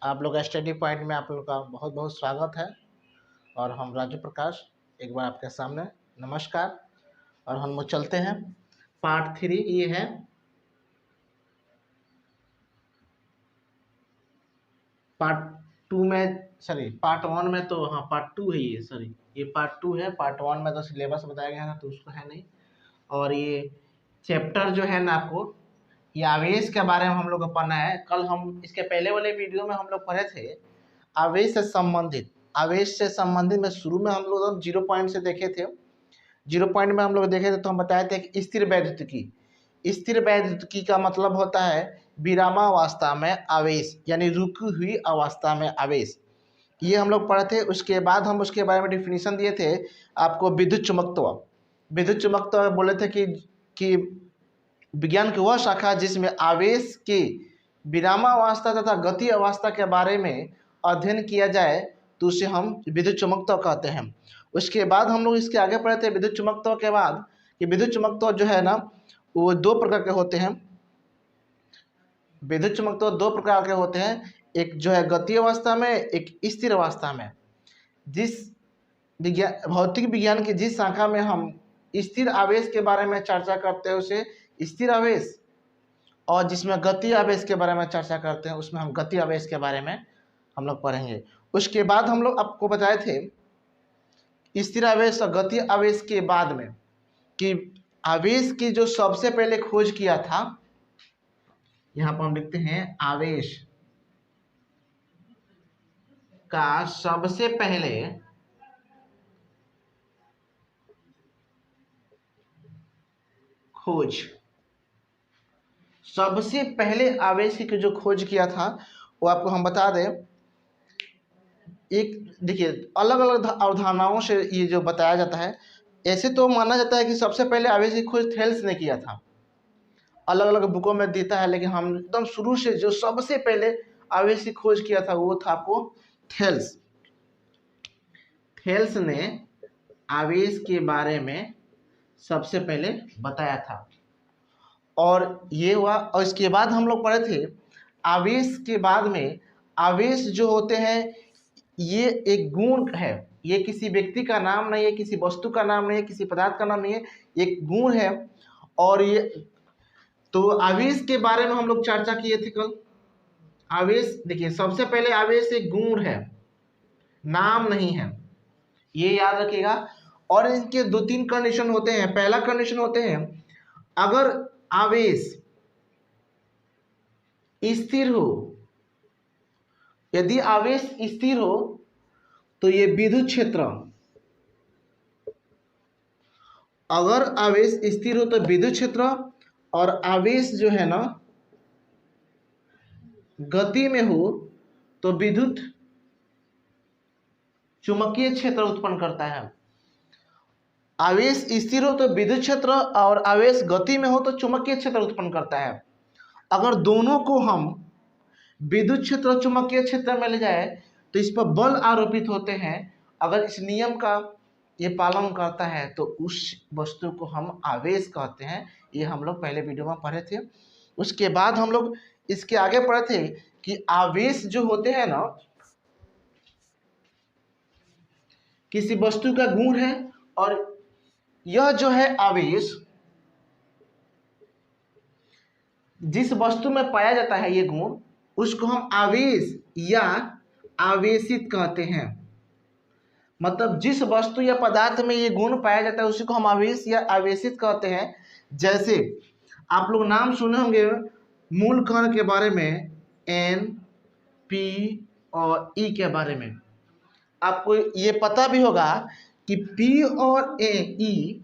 आप लोग study point में आप लोग का बहुत बहुत स्वागत है। और हम राजू प्रकाश एक बार आपके सामने नमस्कार। और हम लोग चलते हैं पार्ट 3। ये है पार्ट 2 में, सॉरी पार्ट 1 में, तो हाँ पार्ट 2 है ये, सॉरी ये पार्ट 2 है। पार्ट 1 में तो सिलेबस बताया गया था तो उसको है नहीं। और ये चैप्टर जो है ना, आपको ये आवेश के बारे में हम लोग को पढ़ना है। कल हम इसके पहले वाले वीडियो में हम लोग पढ़े थे आवेश से संबंधित। आवेश से संबंधित में शुरू में हम लोग 0 पॉइंट से देखे थे। 0 पॉइंट में हम लोग देखे थे तो हम बताए थे कि स्थिर वैद्युतिकी। स्थिर वैद्युतिकी का मतलब होता है विरामावस्था में आवेश, यानी रुकी हुई अवस्था में आवेश। ये हम लोग पढ़े थे। उसके बाद हम उसके बारे में डिफिनीशन दिए थे आपको। विद्युत चुम्बकत्व, विद्युत चुम्बकत्व बोले थे कि विज्ञान की वह शाखा जिसमें आवेश की विरामावस्था तथा गति अवस्था के बारे में अध्ययन किया जाए तो उसे हम विद्युत चुम्बकत्व कहते हैं। उसके बाद हम लोग इसके आगे पढ़े थे विद्युत चुम्बकत्व के बाद कि विद्युत चुम्बकत्व जो है ना वो 2 प्रकार के होते हैं। विद्युत चुम्बकत्व 2 प्रकार के होते हैं, एक जो है गति अवस्था में, एक स्थिर अवस्था में। जिस भौतिक विज्ञान की जिस शाखा में हम स्थिर आवेश के बारे में चर्चा करते हैं उसे स्थिर आवेश, और जिसमें गति आवेश के बारे में चर्चा करते हैं उसमें हम गति आवेश के बारे में हम लोग पढ़ेंगे। उसके बाद हम लोग आपको बताए थे स्थिर आवेश और गति आवेश के बाद में कि आवेश की जो सबसे पहले खोज किया था, यहाँ पर हम लिखते हैं आवेश का सबसे पहले खोज, सबसे पहले आवेश की जो खोज किया था वो आपको हम बता दें। एक देखिए अलग अलग अवधारणाओं से ये जो बताया जाता है। ऐसे तो माना जाता है कि सबसे पहले आवेश की खोज थेल्स ने किया था, अलग अलग बुकों में देता है, लेकिन हम एकदम शुरू से जो सबसे पहले आवेश की खोज किया था वो था आपको थेल्स। थेल्स ने आवेश के बारे में सबसे पहले बताया था। और ये हुआ। और इसके बाद हम लोग पढ़े थे आवेश के बाद में, आवेश जो होते हैं ये एक गुण है। ये किसी व्यक्ति का नाम नहीं है, किसी वस्तु का नाम नहीं है, किसी पदार्थ का नाम नहीं है, एक गुण है। और ये तो आवेश के बारे में हम लोग चर्चा किए थे कल। आवेश देखिए सबसे पहले आवेश एक गुण है, नाम नहीं है, ये याद रखिएगा। और इनके 2-3 कंडीशन होते हैं। पहला कंडीशन होते हैं अगर आवेश स्थिर हो, यदि आवेश स्थिर हो तो ये विद्युत क्षेत्र, अगर आवेश स्थिर हो तो विद्युत क्षेत्र, और आवेश जो है ना गति में हो तो विद्युत चुंबकीय क्षेत्र उत्पन्न करता है। आवेश स्थिर हो तो विद्युत क्षेत्र, और आवेश गति में हो तो चुंबकीय क्षेत्र उत्पन्न करता है। अगर दोनों को हम विद्युत क्षेत्र और चुंबकीय क्षेत्र में ले जाए तो इस पर बल आरोपित होते हैं। अगर इस नियम का ये पालन करता है तो उस वस्तु को हम आवेश कहते हैं। ये हम लोग पहले वीडियो में पढ़े थे। उसके बाद हम लोग इसके आगे पढ़े थे कि आवेश जो होते हैं ना किसी वस्तु का गुण है, और यह जो है आवेश जिस वस्तु में पाया जाता है ये गुण, उसको हम आवेश या आवेशित कहते हैं। मतलब जिस वस्तु या पदार्थ में ये गुण पाया जाता है उसी को हम आवेश या आवेशित कहते हैं। जैसे आप लोग नाम सुने होंगे मूल कण के बारे में, एन, पी और ई के बारे में। आपको ये पता भी होगा कि पी और ई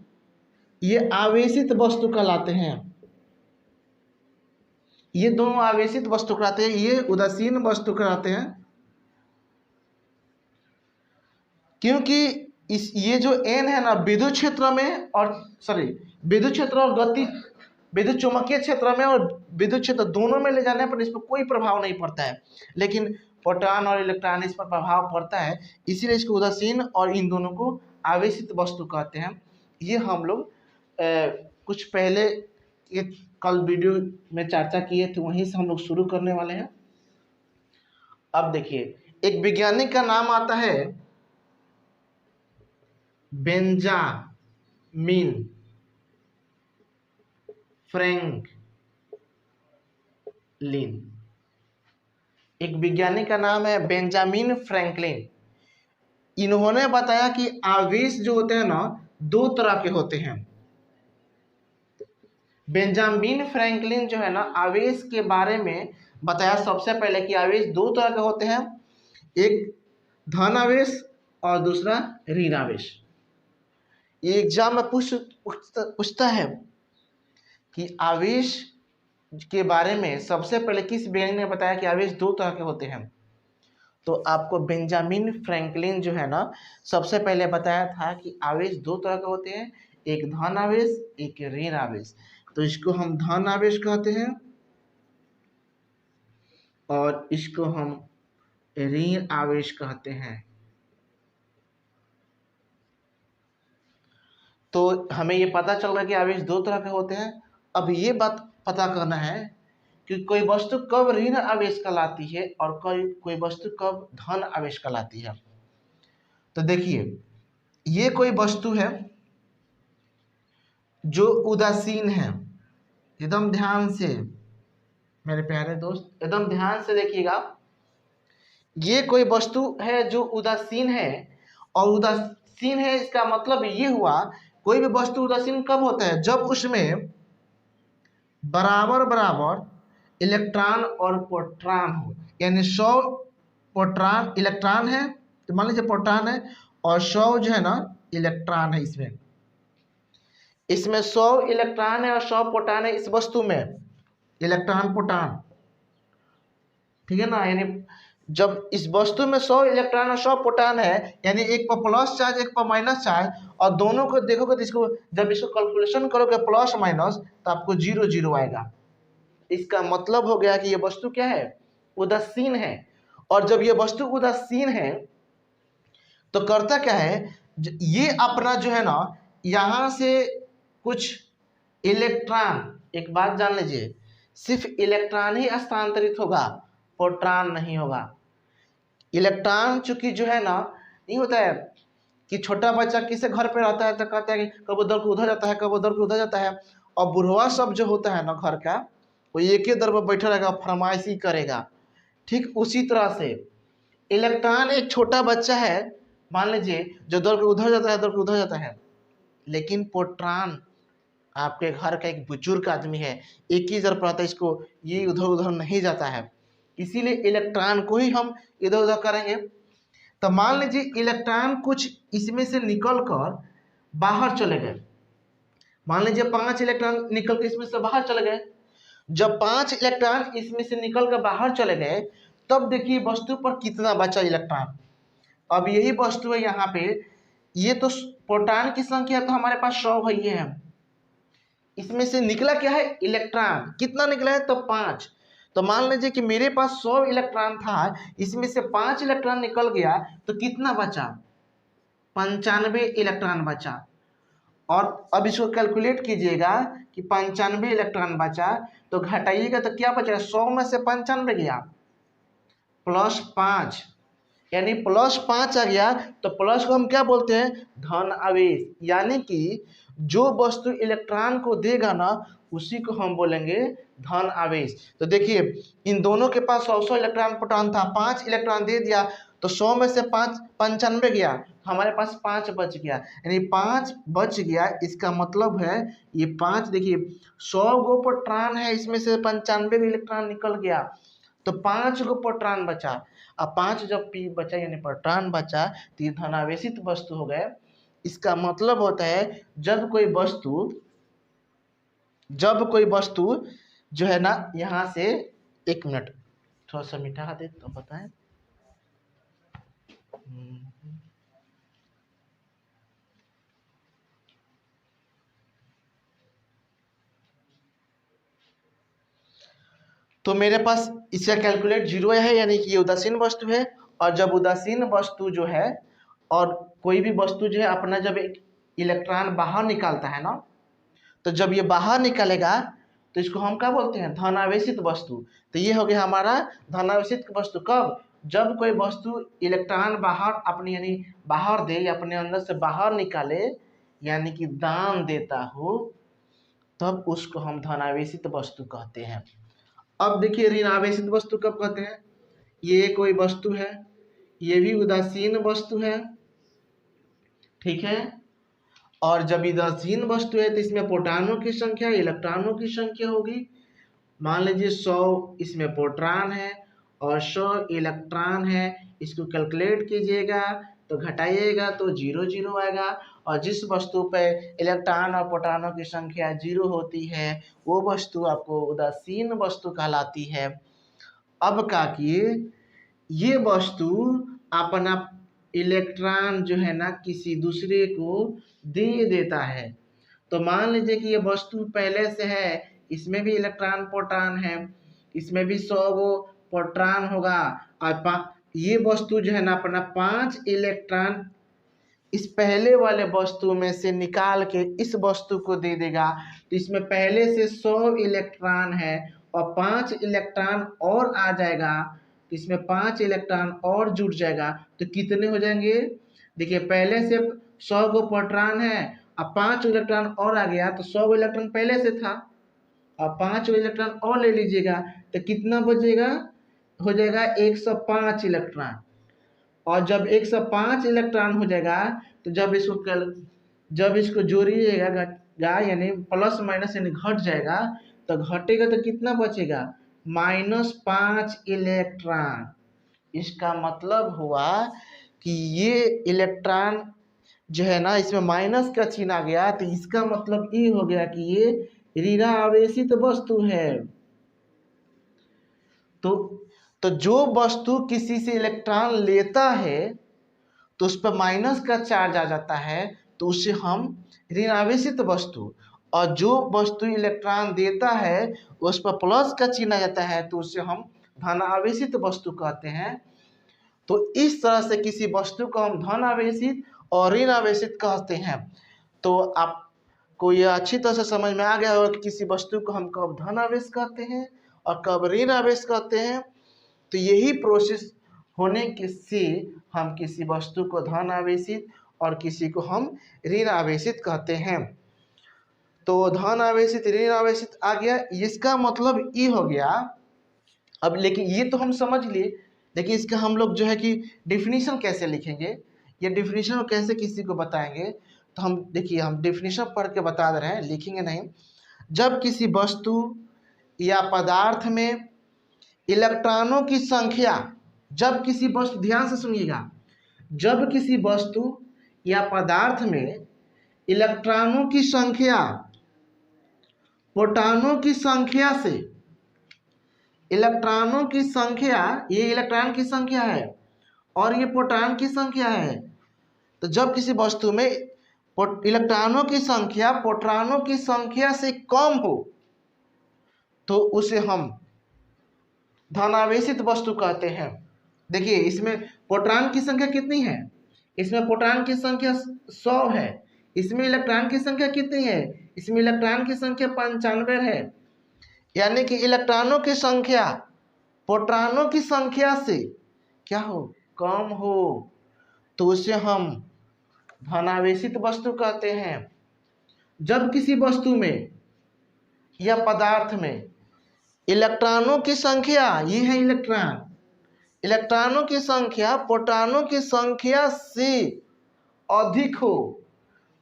ये आवेशित वस्तु कहलाते हैं। ये दोनों आवेशित वस्तु कहलाते हैं, ये उदासीन वस्तु कहलाते हैं। क्योंकि ये जो एन है ना विद्युत क्षेत्र में, और सॉरी विद्युत क्षेत्र और गति, विद्युत चुंबकीय क्षेत्र में और विद्युत क्षेत्र दोनों में ले जाने पर इस पर कोई प्रभाव नहीं पड़ता है, लेकिन प्रोटॉन और इलेक्ट्रॉन इस पर प्रभाव पड़ता है। इसीलिए इसको उदासीन और इन दोनों को आवेशित वस्तु कहते हैं। ये हम लोग कुछ पहले कल वीडियो में चर्चा किए थे, वहीं से हम लोग शुरू करने वाले हैं। अब देखिए, एक वैज्ञानिक का नाम आता है बेंजामिन फ्रैंकलिन। एक वैज्ञानिक का नाम है बेंजामिन फ्रैंकलिन। इन्होंने बताया कि आवेश जो होते हैं ना, दो तरह के होते हैं। बेंजामिन फ्रैंकलिन जो है ना, आवेश के बारे में बताया सबसे पहले कि आवेश दो तरह के होते हैं, एक धन आवेश और दूसरा ऋण आवेश। ये एग्जाम में पूछता है कि आवेश के बारे में सबसे पहले किस वैज्ञानिक ने बताया कि आवेश दो तरह के होते हैं। तो आपको बेंजामिन फ्रैंकलिन जो है ना, सबसे पहले बताया था कि आवेश दो तरह के होते हैं, एक धन आवेश, एक ऋण आवेश। तो इसको हम धन आवेश कहते हैं और इसको हम ऋण आवेश कहते हैं। तो हमें ये पता चल रहा है कि आवेश दो तरह के होते हैं। अब ये बात पता करना है कि कोई वस्तु कब ऋण आवेश कहलाती है और कोई वस्तु कब धन आवेश कहलाती है। तो देखिए, ये कोई वस्तु है जो उदासीन है। एकदम ध्यान से मेरे प्यारे दोस्त, एकदम ध्यान से देखिएगा। ये कोई वस्तु है जो उदासीन है, और उदासीन है इसका मतलब ये हुआ, कोई भी वस्तु उदासीन कब होता है, जब उसमें बराबर बराबर इलेक्ट्रॉन और प्रोटॉन हो। यानी 100 प्रोटॉन इलेक्ट्रॉन है, तो मान लीजिए प्रोटॉन है, और 100 जो है ना इलेक्ट्रॉन है। इसमें 100 इलेक्ट्रॉन है और 100 प्रोटॉन है इस वस्तु में, इलेक्ट्रॉन प्रोटॉन, ठीक है ना। यानी जब इस वस्तु में 100 इलेक्ट्रॉन और 100 प्रोटॉन है, यानी एक पर प्लस चार्ज एक पर माइनस चार्ज, और दोनों को देखोगे तो इसको जब इसको कैलकुलेशन करोगे प्लस माइनस, तो आपको 0 0 आएगा। इसका मतलब हो गया कि ये वस्तु क्या है, उदासीन है। और जब ये वस्तु उदासीन है तो करता क्या है, ये अपना जो है ना, यहां से कुछ इलेक्ट्रॉन, एक बात जान लीजिए, सिर्फ इलेक्ट्रॉन ही स्थानांतरित होगा, प्रोटॉन नहीं होगा। इलेक्ट्रॉन चूंकि जो है ना, नहीं होता है कि छोटा बच्चा किसी घर पे रहता है तो कहता है कि कब उधर को उधर जाता है, कब उधर को उधर जाता है, और बुढ़वा सब जो होता है ना घर का, वो एक ही दर पर बैठा रहेगा, फरमाइशी करेगा। ठीक उसी तरह से इलेक्ट्रॉन एक छोटा बच्चा है, मान लीजिए, जो दर को उधर जाता है, दर को उधर जाता है। लेकिन प्रोटॉन आपके घर का एक बुजुर्ग आदमी है, एक ही जगह पर रहता है, इसको ये उधर उधर नहीं जाता है, इसीलिए इलेक्ट्रॉन को ही हम इधर उधर करेंगे। तो मान लीजिए इलेक्ट्रॉन कुछ इसमें से निकल कर बाहर चले गए, मान लीजिए 5 इलेक्ट्रॉन निकल कर इसमें से बाहर चले गए। जब 5 इलेक्ट्रॉन इसमें से निकल कर बाहर चले गए, तब देखिए वस्तु पर कितना बचा इलेक्ट्रॉन। अब यही वस्तु है यहाँ पे, ये तो प्रोटॉन की संख्या तो हमारे पास 100 है, इसमें से निकला क्या है, इलेक्ट्रॉन। कितना निकला है, तो 5। तो मान लीजिए कि मेरे पास 100 इलेक्ट्रॉन था, इसमें से 5 इलेक्ट्रॉन निकल गया, तो कितना बचा, 95 इलेक्ट्रॉन बचा। और अब इसको कैलकुलेट कीजिएगा कि 95 इलेक्ट्रॉन बचा, तो घटाइएगा तो क्या बचेगा, 100 में से 95 गया, प्लस 5, यानी प्लस 5 आ गया। तो प्लस को हम क्या बोलते हैं, धन आवेश। यानी कि जो वस्तु इलेक्ट्रॉन को देगा ना, उसी को हम बोलेंगे धन आवेश। तो देखिए, इन दोनों के पास 100 इलेक्ट्रॉन प्रोटॉन था, 5 इलेक्ट्रॉन दे दिया, तो 100 में से 5 95 गया, हमारे पास 5 बच गया, यानी 5 बच गया। इसका मतलब है ये 5, देखिए 100 गो प्रोटॉन है, इसमें से 95 इलेक्ट्रॉन निकल गया, तो 5 गो प्रोटॉन बचा। अब 5 जब पी बचा यानी प्रोटॉन बचा, तो ये धनावेशित वस्तु हो गए। इसका मतलब होता है जब कोई वस्तु जो है ना, यहाँ से, एक मिनट थोड़ा सा मिटा दे तो बताएं। तो मेरे पास इसका कैलकुलेट 0 है, यानी कि ये उदासीन वस्तु है। और जब उदासीन वस्तु जो है, और कोई भी वस्तु जो है अपना जब एक इलेक्ट्रॉन बाहर निकालता है ना, तो जब ये बाहर निकलेगा तो इसको हम क्या बोलते हैं, धनावेशित वस्तु। तो ये हो गया हमारा धनावेशित वस्तु, कब, जब कोई वस्तु इलेक्ट्रॉन बाहर अपनी यानी बाहर दे या अपने अंदर से बाहर निकाले यानी कि दान देता हो, तब उसको हम धनावेशित वस्तु कहते हैं। अब देखिए ऋणावेशित वस्तु कब कहते हैं? ये कोई वस्तु है, ये भी उदासीन वस्तु है, ठीक है। और जब उदासीन वस्तु है तो इसमें प्रोटॉनों की संख्या इलेक्ट्रॉनों की संख्या होगी। मान लीजिए 100 इसमें प्रोटॉन है और 100 इलेक्ट्रॉन है, इसको कैलकुलेट कीजिएगा तो घटाइएगा तो 0 0 आएगा। और जिस वस्तु पे इलेक्ट्रॉन और प्रोटॉनों की संख्या 0 होती है वो वस्तु आपको उदासीन वस्तु कहलाती है। अब क्या किए, ये वस्तु अपना इलेक्ट्रॉन जो है ना किसी दूसरे को दे देता है। तो मान लीजिए कि ये वस्तु पहले से है, इसमें भी इलेक्ट्रॉन प्रोटॉन है, इसमें भी 100 गो प्रोटॉन होगा और ये वस्तु जो है ना अपना 5 इलेक्ट्रॉन इस पहले वाले वस्तु में से निकाल के इस वस्तु को दे देगा। तो इसमें पहले से 100 इलेक्ट्रॉन है और 5 इलेक्ट्रॉन और आ जाएगा, तो इसमें 5 इलेक्ट्रॉन और जुड़ जाएगा। तो कितने हो जाएंगे? देखिए पहले से 100 गो प्रोटॉन है, अब 5 इलेक्ट्रॉन और आ गया तो 100 इलेक्ट्रॉन पहले से था, अब 5 इलेक्ट्रॉन और ले लीजिएगा तो कितना बचेगा? हो जाएगा 105 इलेक्ट्रॉन। और जब 105 इलेक्ट्रॉन हो जाएगा तो जब इसको जोड़िएगा यानी प्लस माइनस यानी घट जाएगा, तो घटेगा तो कितना बचेगा? -5 इलेक्ट्रॉन। इसका मतलब हुआ कि ये इलेक्ट्रॉन जो है ना इसमें माइनस का चिन्ह आ गया, तो इसका मतलब ये हो गया कि ये ऋणावेशित वस्तु है। तो जो वस्तु किसी से इलेक्ट्रॉन लेता है तो उस पर माइनस का चार्ज आ जाता है, तो उसे हम ऋणावेशित वस्तु, और जो वस्तु इलेक्ट्रॉन देता है उस पर प्लस का चिन्ह आ जाता है तो उसे हम धनावेशित वस्तु कहते हैं। तो इस तरह से किसी वस्तु को हम धनावेशित और ऋणावेशित कहते हैं। तो आपको यह अच्छी तरह से समझ में आ गया होगा कि किसी वस्तु को हम कब धनावेश कहते हैं और कब ऋणावेश कहते हैं। तो यही प्रोसेस होने के से हम किसी वस्तु को धनावेशित और किसी को हम ऋणावेशित कहते हैं। तो धनावेशित ऋणावेशित आ गया, इसका मतलब ये हो गया। अब लेकिन ये तो हम समझ लिए, लेकिन इसका हम लोग जो है कि डिफिनीशन कैसे लिखेंगे, ये डिफिनीशन कैसे किसी को बताएंगे, तो हम देखिए हम डिफिनीशन पढ़ के बता दे रहे हैं, लिखेंगे नहीं। जब किसी वस्तु या पदार्थ में इलेक्ट्रॉनों की संख्या, जब किसी वस्तु, ध्यान से सुनिएगा, जब किसी वस्तु या पदार्थ में इलेक्ट्रॉनों की संख्या प्रोटॉनों की संख्या से, इलेक्ट्रॉनों की संख्या, ये इलेक्ट्रॉन की संख्या है और ये प्रोटॉन की संख्या है, तो जब किसी वस्तु में इलेक्ट्रॉनों की संख्या प्रोटॉनों की संख्या से कम हो तो उसे हम धनावेशित वस्तु कहते हैं। देखिए इसमें प्रोटॉन की संख्या कितनी है? इसमें प्रोटॉन की संख्या 100 है। इसमें इलेक्ट्रॉन की संख्या कितनी है? इसमें इलेक्ट्रॉन की संख्या 95 है। यानी कि इलेक्ट्रॉनों की संख्या प्रोटॉनों की संख्या से क्या हो? कम हो, तो उसे हम धनावेशित वस्तु कहते हैं। जब किसी वस्तु में या पदार्थ में इलेक्ट्रॉनों की संख्या, ये है इलेक्ट्रॉन, इलेक्ट्रॉनों की संख्या प्रोटॉनों की संख्या से अधिक हो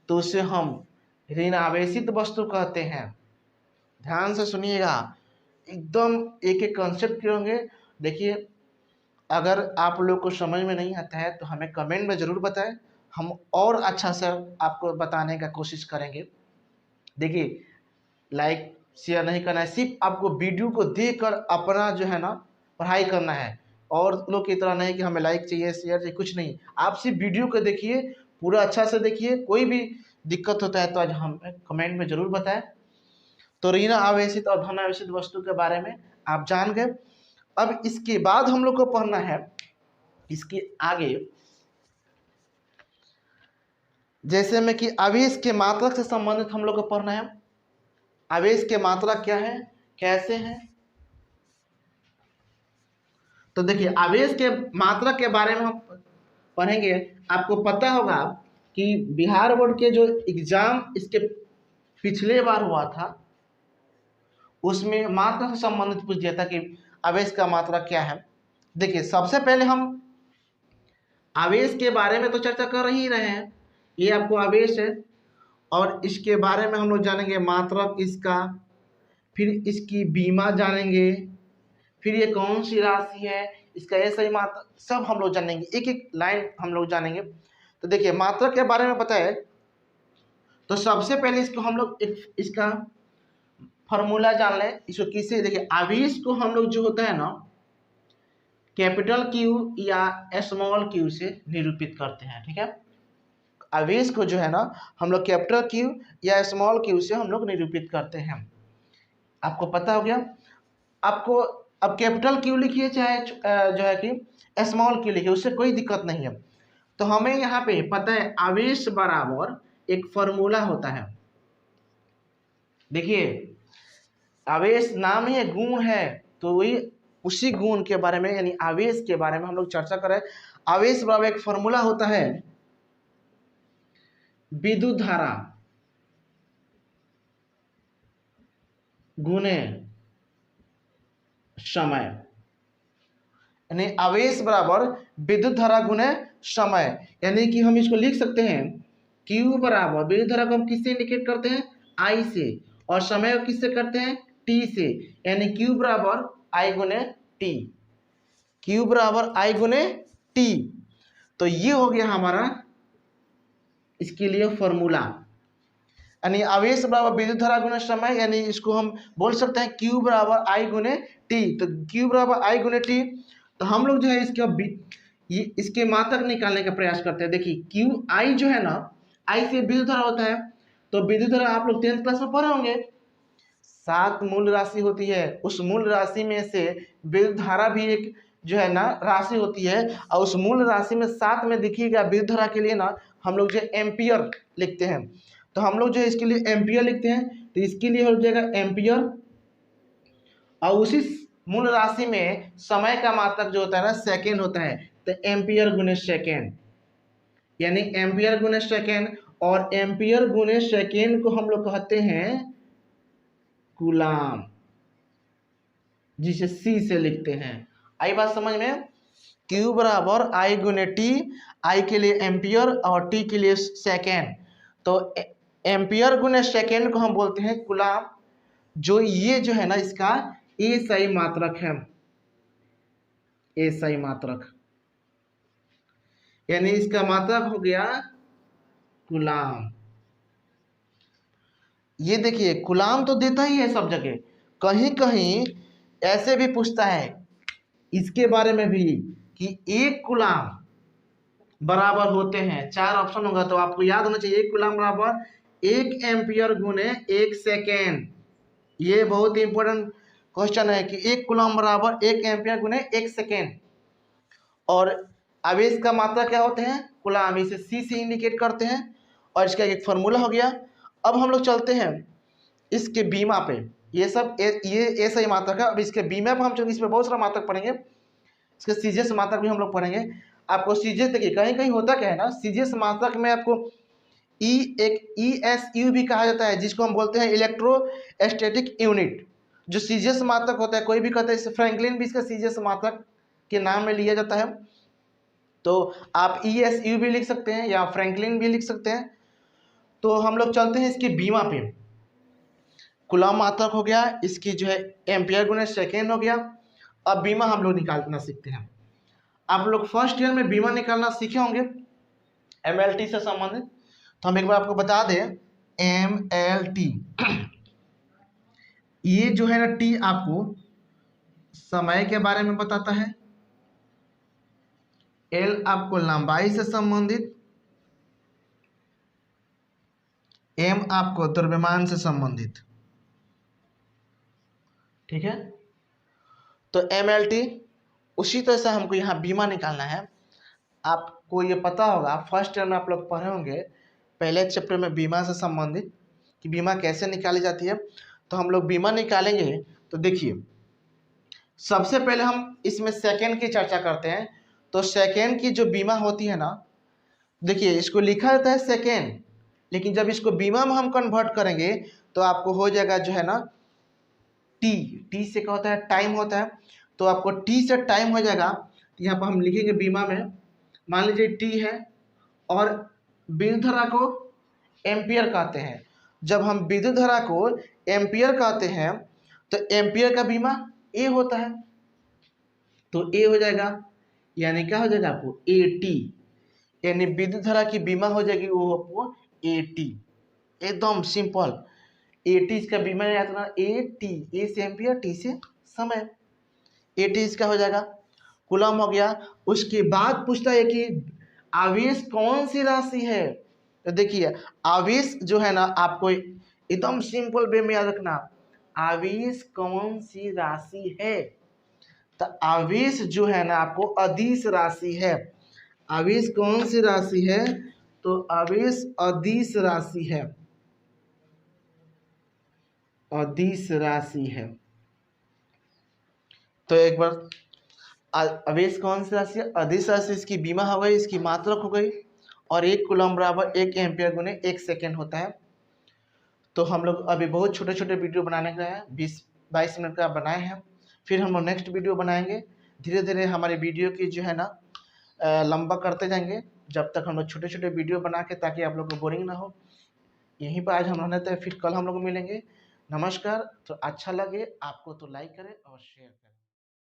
तो उसे हम ऋणावेशित वस्तु कहते हैं। ध्यान से सुनिएगा, एकदम एक एक कंसेप्ट के होंगे। देखिए अगर आप लोग को समझ में नहीं आता है तो हमें कमेंट में ज़रूर बताएं, हम और अच्छा से आपको बताने का कोशिश करेंगे। देखिए लाइक शेयर नहीं करना है, सिर्फ आपको वीडियो को देखकर अपना जो है ना पढ़ाई करना है, और लोग की तरह नहीं कि हमें लाइक चाहिए शेयर चाहिए, कुछ नहीं। आप सिर्फ वीडियो को देखिए, पूरा अच्छा से देखिए, कोई भी दिक्कत होता है तो आज हम कमेंट में ज़रूर बताएं। तो ऋणावेशित और धनावेशित वस्तु के बारे में आप जान गए। अब इसके बाद हम लोग को पढ़ना है, इसके आगे जैसे में कि आवेश के मात्रक से संबंधित हम लोग को पढ़ना है। आवेश के मात्रा क्या है, कैसे है, तो देखिए आवेश के मात्रक के बारे में हम पढ़ेंगे। आपको पता होगा कि बिहार बोर्ड के जो एग्जाम इसके पिछले बार हुआ था उसमें मात्रा से संबंधित पूछ दिया था कि आवेश का मात्रा क्या है। देखिए सबसे पहले हम आवेश के बारे में तो चर्चा कर ही रहे हैं, ये आपको आवेश है और इसके बारे में हम लोग जानेंगे मात्रक इसका, फिर इसकी बीमा जानेंगे, फिर ये कौन सी राशि है, इसका ऐसा ही मात्रा, सब हम लोग जानेंगे, एक एक लाइन हम लोग जानेंगे। तो देखिए मात्रक के बारे में पता है तो सबसे पहले इसको हम लोग इसका फॉर्मूला जान लें। इसको किससे, देखिए आवेश को हम लोग जो होता है ना कैपिटल क्यू या स्मॉल क्यू से निरूपित करते हैं। ठीक है, आवेश को जो है ना हम लोग कैपिटल क्यू या स्मॉल क्यू से हम लोग निरूपित करते हैं। आपको पता हो गया। आपको अब कैपिटल क्यू लिखिए चाहे जो है कि स्मॉल क्यू लिखिए, उससे कोई दिक्कत नहीं है। तो हमें यहाँ पे पता है आवेश बराबर एक फॉर्मूला होता है। देखिए आवेश नाम ही गुण है, तो वही उसी गुण के बारे में यानी आवेश के बारे में हम लोग चर्चा करें। आवेश बराबर एक फॉर्मूला होता है विद्युत धारा गुणे समय, यानी आवेश बराबर विद्युत धारा गुणे समय, यानी कि हम इसको लिख सकते हैं Q बराबर विद्युत धारा को हम किससे इंडिकेट करते हैं I से, और समय को किससे करते हैं T से, यानी Q बराबर I गुने T, Q बराबर I गुने T। तो ये हो गया हमारा इसके लिए फॉर्मूला, यानी आवेश बराबर विद्युत धारा गुने समय, यानी इसको हम बोल सकते हैं Q बराबर I गुने T। तो Q बराबर I गुने T, तो हम लोग जो है इसके मात्रक निकालने का प्रयास करते हैं। देखिए Q I जो है ना, I से विद्युत धारा होता है, तो विद्युत धारा आप लोग 10th क्लास में पढ़े होंगे, 7 मूल राशि होती है, उस मूल राशि में से विद्युत धारा भी एक जो है ना राशि होती है, और उस मूल राशि में 7 में देखिएगा विद्युत धारा के लिए ना हम लोग जो एम्पियर लिखते हैं, तो हम लोग जो है इसके लिए एम्पियर लिखते हैं, तो इसके लिए हो जाएगा एम्पियर, और उसी मूल राशि में समय का मात्रक जो होता है ना सेकेंड होता है, तो एम्पियर गुने सेकेंड, यानी एम्पियर गुने सेकेंड, और एम्पियर गुने सेकेंड को हम लोग कहते हैं कूलाम, जिसे C से लिखते हैं। आई बात समझ में? Q बराबर I गुने T, I के लिए एम्पियर और T के लिए सेकेंड, तो एम्पियर गुने सेकेंड को हम बोलते हैं कूलाम, जो ये जो है ना इसका SI मात्रक है, SI मात्रक, यानी इसका मात्रक हो गया कूलाम। ये देखिए कूलाम तो देता ही है सब जगह, कहीं कहीं ऐसे भी पूछता है इसके बारे में भी कि 1 कूलाम बराबर होते हैं, 4 ऑप्शन होगा, तो आपको याद होना चाहिए 1 कूलाम बराबर 1 एम्पियर गुने 1 सेकेंड। ये बहुत ही इंपॉर्टेंट क्वेश्चन है कि 1 कूलाम बराबर 1 एम्पियर गुने 1 सेकेंड। और आवेश का मात्रा क्या होते हैं कूलाम, इसे C से इंडिकेट करते हैं, और इसका एक फॉर्मूला हो गया। अब हम लोग चलते हैं इसके बीमा पे, ये सब ये ऐसा ही मात्रक है। अब इसके बीमा पे हम चलेंगे, इसमें बहुत सारा मात्रक पढ़ेंगे, इसके सीजीएस मात्रक भी हम लोग पढ़ेंगे। आपको सीजीएस देखिए कहीं कहीं होता क्या है ना, सीजीएस मात्रक में आपको एक ESU भी कहा जाता है, जिसको हम बोलते हैं इलेक्ट्रोस्टैटिक यूनिट, जो सीजीएस मात्रक होता है। कोई भी कहते हैं फ्रैंकलिन भी इसका सीजीएस मात्रक के नाम में लिया जाता है, तो आप ESU भी लिख सकते हैं या फ्रैंकलिन भी लिख सकते हैं। तो हम लोग चलते हैं इसके बीमा पे। कूलाम मात्रक हो गया, इसकी जो है एम्पियर गुने सेकेंड हो गया। अब बीमा हम लोग निकालना सीखते हैं। आप लोग फर्स्ट ईयर में बीमा निकालना सीखे होंगे MLT से संबंधित, तो हम एक बार आपको बता दें MLT, ये जो है ना T आपको समय के बारे में बताता है, L आपको लंबाई से संबंधित, M आपको द्रव्यमान से संबंधित। ठीक है, तो MLT उसी तरह से हमको यहाँ बीमा निकालना है। आपको ये पता होगा फर्स्ट ईयर में आप लोग पढ़े होंगे पहले चैप्टर में बीमा से संबंधित कि बीमा कैसे निकाली जाती है। तो हम लोग बीमा निकालेंगे, तो देखिए सबसे पहले हम इसमें सेकेंड की चर्चा करते हैं। तो सेकेंड की जो बीमा होती है ना, देखिए इसको लिखा जाता है सेकेंड, लेकिन जब इसको बीमा में हम कन्वर्ट करेंगे तो आपको हो जाएगा जो है ना टी। टी से क्या होता है? टाइम होता है। तो आपको टी से टाइम हो जाएगा। तो यहाँ पर हम लिखेंगे बीमा में, मान लीजिए टी है और विद्युत धारा को एम्पियर कहते हैं। जब हम विद्युत धारा को एम्पियर कहते हैं तो एम्पियर का बीमा ए होता है। तो ए हो जाएगा, यानी क्या हो जाएगा आपको? ए टी, यानी विद्युत धारा की बीमा हो जाएगी वो आपको ए टी। एकदम सिंपल। ए टी इसका बीमा याद रखना, ए टी, ए से एम्पियर, टी से समय। ए टी इसका हो जाएगा, कूलम हो गया। उसके बाद पूछता है कि आवेश कौन सी राशि है। तो देखिए आवेश जो है ना, आपको एकदम सिंपल वे में याद रखना, आवेश कौन सी राशि है। तो आवेश जो है ना आपको अदिश राशि है। आवेश कौन सी राशि है? तो आवेश अदिश राशि है, अदिश राशि है। तो एक बार आवेश कौन सी राशि है? अदिश राशि। इसकी बीमा हो गई, इसकी मात्रक हो गई, और 1 कूलम बराबर 1 एम्पियर गुने 1 सेकेंड होता है। तो हम लोग अभी बहुत छोटे छोटे वीडियो बनाने गए हैं, 20-22 मिनट का बनाए हैं। फिर हम लोग नेक्स्ट वीडियो बनाएंगे। धीरे धीरे हमारे वीडियो की जो है ना लंबा करते जाएंगे, जब तक हम लोग छोटे छोटे वीडियो बना के, ताकि आप लोग को बोरिंग ना हो। यहीं पर आज हम रहते हैं, फिर कल हम लोग मिलेंगे। नमस्कार। तो अच्छा लगे आपको तो लाइक करें और शेयर करें।